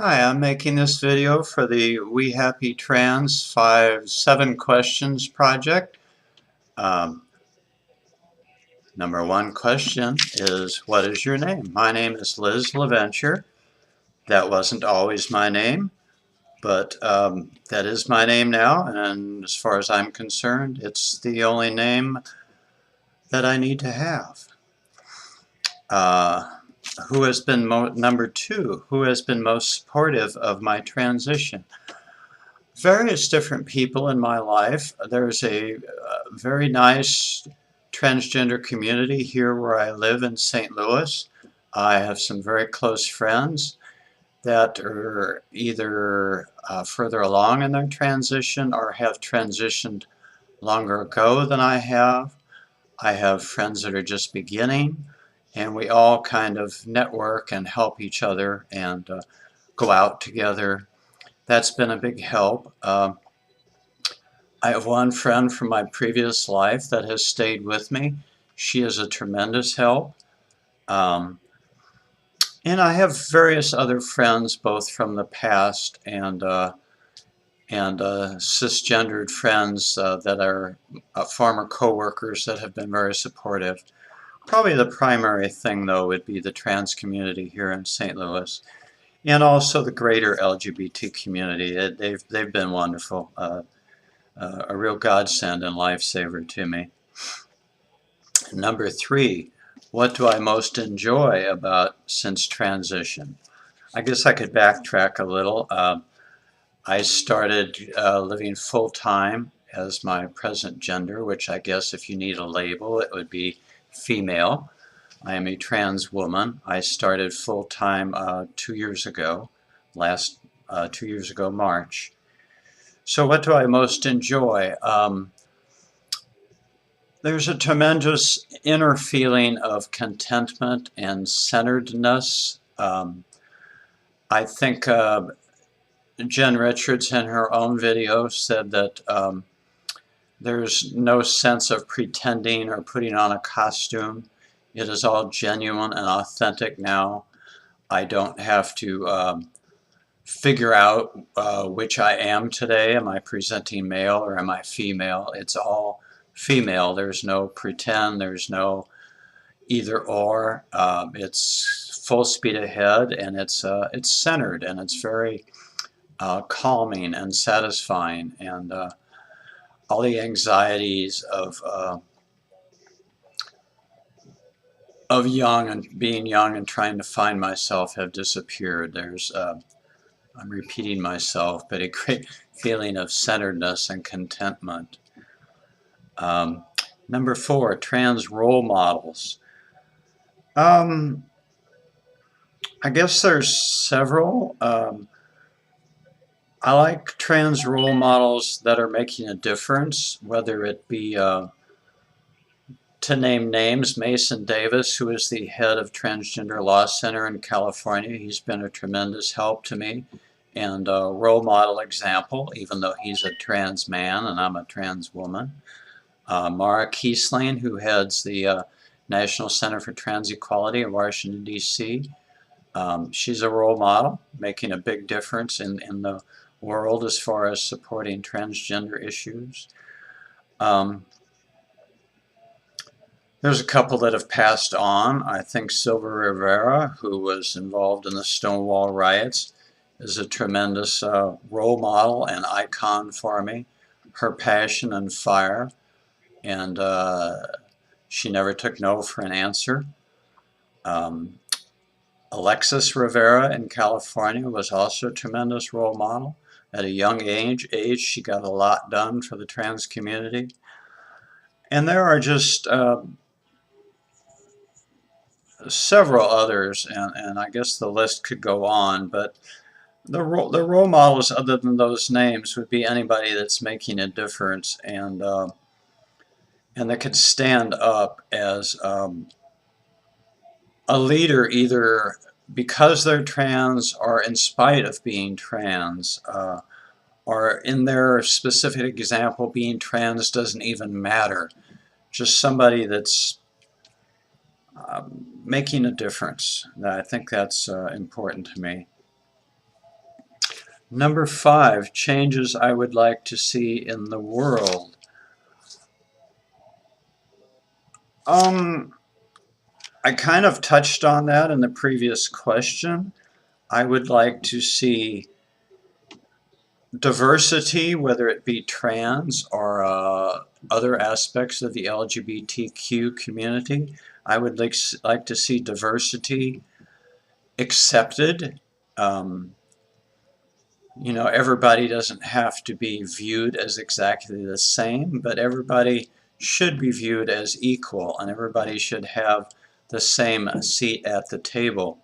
Hi, I'm making this video for the We Happy Trans 7 Questions project. Um, Number one question is, what is your name? My name is Liz LaVenture. That wasn't always my name, but that is my name now, and as far as I'm concerned, it's the only name that I need to have. Who has been number two, who has been most supportive of my transition? Various different people in my life. There's a very nice transgender community here where I live in St. Louis. I have some very close friends that are either further along in their transition or have transitioned longer ago than I have. I have friends that are just beginning, and we all kind of network and help each other and go out together. That's been a big help. I have one friend from my previous life that has stayed with me. She is a tremendous help. Um, and I have various other friends, both from the past and cisgendered friends that are former co-workers that have been very supportive. Probably the primary thing, though, would be the trans community here in St. Louis, and also the greater LGBT community. They've been wonderful. A real godsend and lifesaver to me. Number three, what do I most enjoy about since transition? I guess I could backtrack a little. I started living full-time as my present gender, which I guess if you need a label, it would be female. I am a trans woman. I started full-time 2 years ago, 2 years ago, March. So what do I most enjoy? There's a tremendous inner feeling of contentment and centeredness. I think Jen Richards in her own video said that there's no sense of pretending or putting on a costume. It is all genuine and authentic now. I don't have to figure out which I am today. Am I presenting male or am I female? It's all female. There's no pretend. There's no either or. It's full speed ahead, and it's centered, and it's very calming and satisfying, and all the anxieties of young and being young and trying to find myself have disappeared. There's I'm repeating myself, but a great feeling of centeredness and contentment. Number four, trans role models. I guess there's several. I like trans role models that are making a difference, whether it be, to name names, Mason Davis, who is the head of Transgender Law Center in California. He's been a tremendous help to me and a role model example, even though he's a trans man and I'm a trans woman. Mara Kiesling, who heads the National Center for Trans Equality in Washington, D.C. She's a role model, making a big difference in the world as far as supporting transgender issues. There's a couple that have passed on. I think Silva Rivera, who was involved in the Stonewall riots, is a tremendous role model and icon for me. Her passion and fire, and she never took no for an answer. Alexis Rivera in California was also a tremendous role model. At a young age, she got a lot done for the trans community. And there are just several others, and I guess the list could go on, but the role models other than those names would be anybody that's making a difference and that could stand up as a leader, either because they're trans or in spite of being trans, or in their specific example, being trans doesn't even matter. Just somebody that's making a difference. I think that's important to me. Number 5, changes I would like to see in the world. I kind of touched on that in the previous question. I would like to see diversity, whether it be trans or other aspects of the LGBTQ community. I would like to see diversity accepted. Um, you know, everybody doesn't have to be viewed as exactly the same, but everybody should be viewed as equal, and everybody should have the same seat at the table,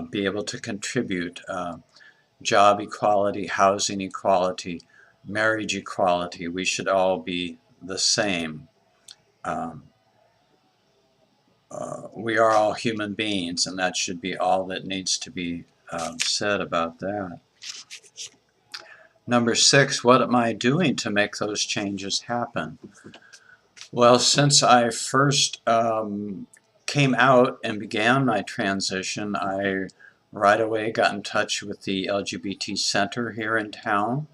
be able to contribute. Job equality, housing equality, marriage equality. We should all be the same. Um, we are all human beings, and that should be all that needs to be said about that. Number 6, what am I doing to make those changes happen? Well, since I first came out and began my transition, I right away got in touch with the LGBT Center here in town.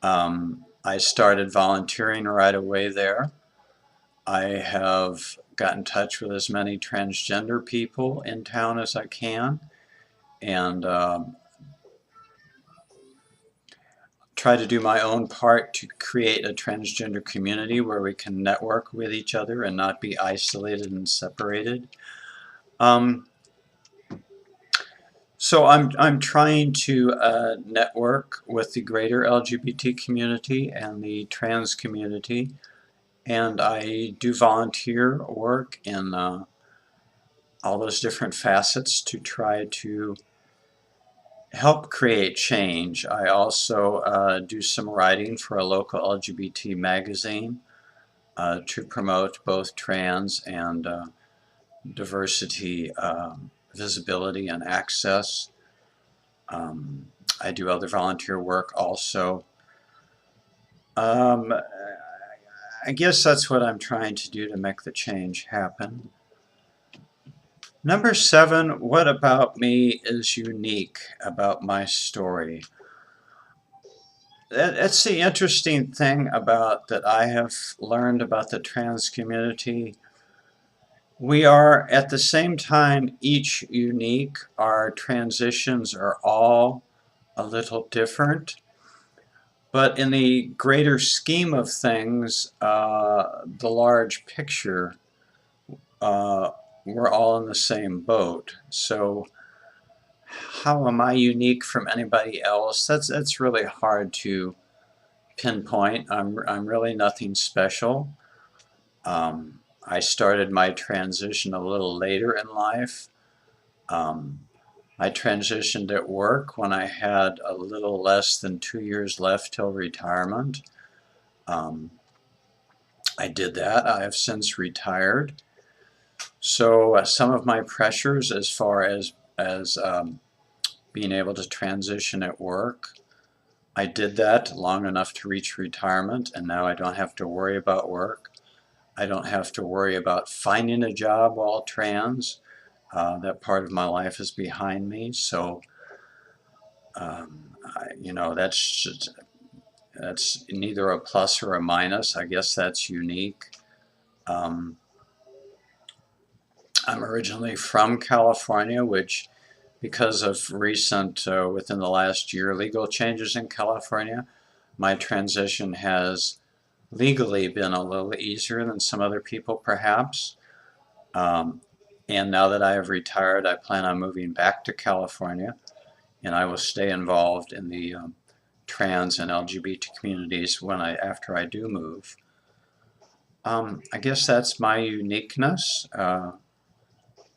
I started volunteering right away there. I have got in touch with as many transgender people in town as I can, and try to do my own part to create a transgender community where we can network with each other and not be isolated and separated. So I'm trying to network with the greater LGBT community and the trans community, and I do volunteer work in all those different facets to try to help create change. I also do some writing for a local LGBT magazine to promote both trans and diversity, visibility, and access. I do other volunteer work also. Um, I guess that's what I'm trying to do to make the change happen. Number 7, what about me is unique about my story? That's the interesting thing about that I have learned about the trans community. We are at the same time each unique. Our transitions are all a little different. But in the greater scheme of things, the large picture, uh, we're all in the same boat. So how am I unique from anybody else? That's really hard to pinpoint. I'm really nothing special. I started my transition a little later in life. I transitioned at work when I had a little less than 2 years left till retirement. I did that. I have since retired. So some of my pressures as far as being able to transition at work, I did that long enough to reach retirement, and now I don't have to worry about work. I don't have to worry about finding a job while trans. That part of my life is behind me, so you know, that's neither a plus or a minus. I guess that's unique. Um, I'm originally from California, which, because of recent, within the last year, legal changes in California, my transition has legally been a little easier than some other people, perhaps. Um, and now that I have retired, I plan on moving back to California, and I will stay involved in the trans and LGBT communities after I do move. I guess that's my uniqueness.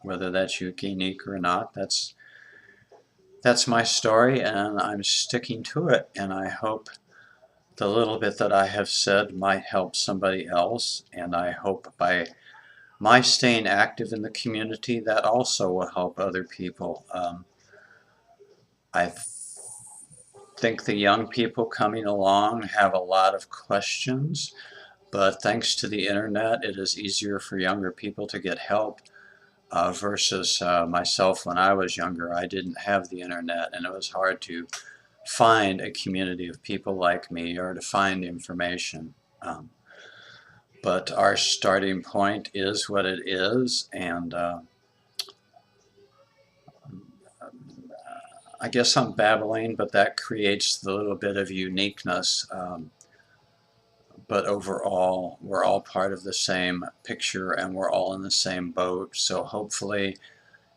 Whether that's unique or not, that's my story, and I'm sticking to it. And I hope the little bit that I have said might help somebody else, and I hope by my staying active in the community, that also will help other people. I think the young people coming along have a lot of questions, but thanks to the internet, it is easier for younger people to get help versus myself when I was younger. I didn't have the internet, and it was hard to find a community of people like me or to find information. But our starting point is what it is, and I guess I'm babbling, but that creates the little bit of uniqueness. But overall, we're all part of the same picture and we're all in the same boat. So hopefully,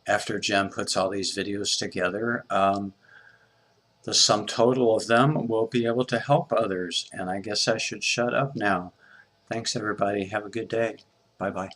after Jen puts all these videos together, the sum total of them will be able to help others. And I guess I should shut up now. Thanks, everybody. Have a good day. Bye-bye.